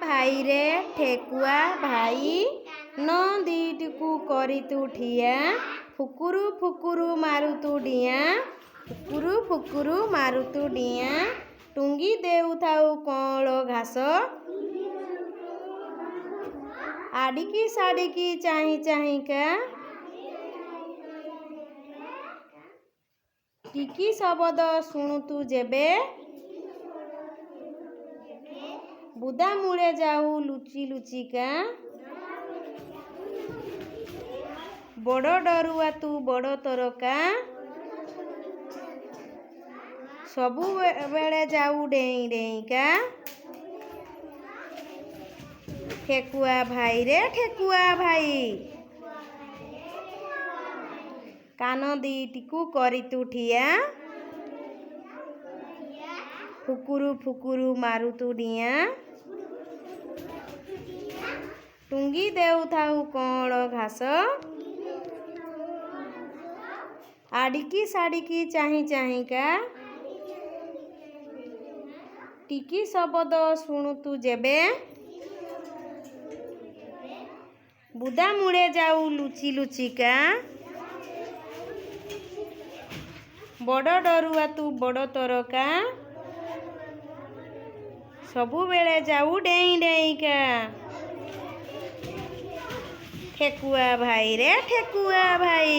भाई रे ठेकुआ भाई नदीटीकू करी तू ठिया फुकुरु फुकुरु मारु तू डिया फुकुरु फुकुरु मारु तू डिया टुंगी देउथाउ कौଳ घास आडिकी साडिकी चाही चाहीका टिकी शब्द शुणु तू जेबे बुदा मूले जाऊ लुचि लुचिका बड़ डरुआ तू बड़ तरका सबु बेले जाऊ डेई डेईका ठेकुआ भाई रे ठेकुआ भाई कान दीटीकू करी तू ठिया फुकुरु फुकुरु मारु तू डिया टुंगी देउथाउ कौଳ घास आडिकी साडिकी चाही चाहीका टिकी शब्द शुणु तू जेबे बुदा मूले जाऊ लुचि लुचिका बड़ डरुआ तू बड़ तरका सबु बेले जाऊ डेई डेईका ठेकुआ भाई रे ठेकुआ भाई।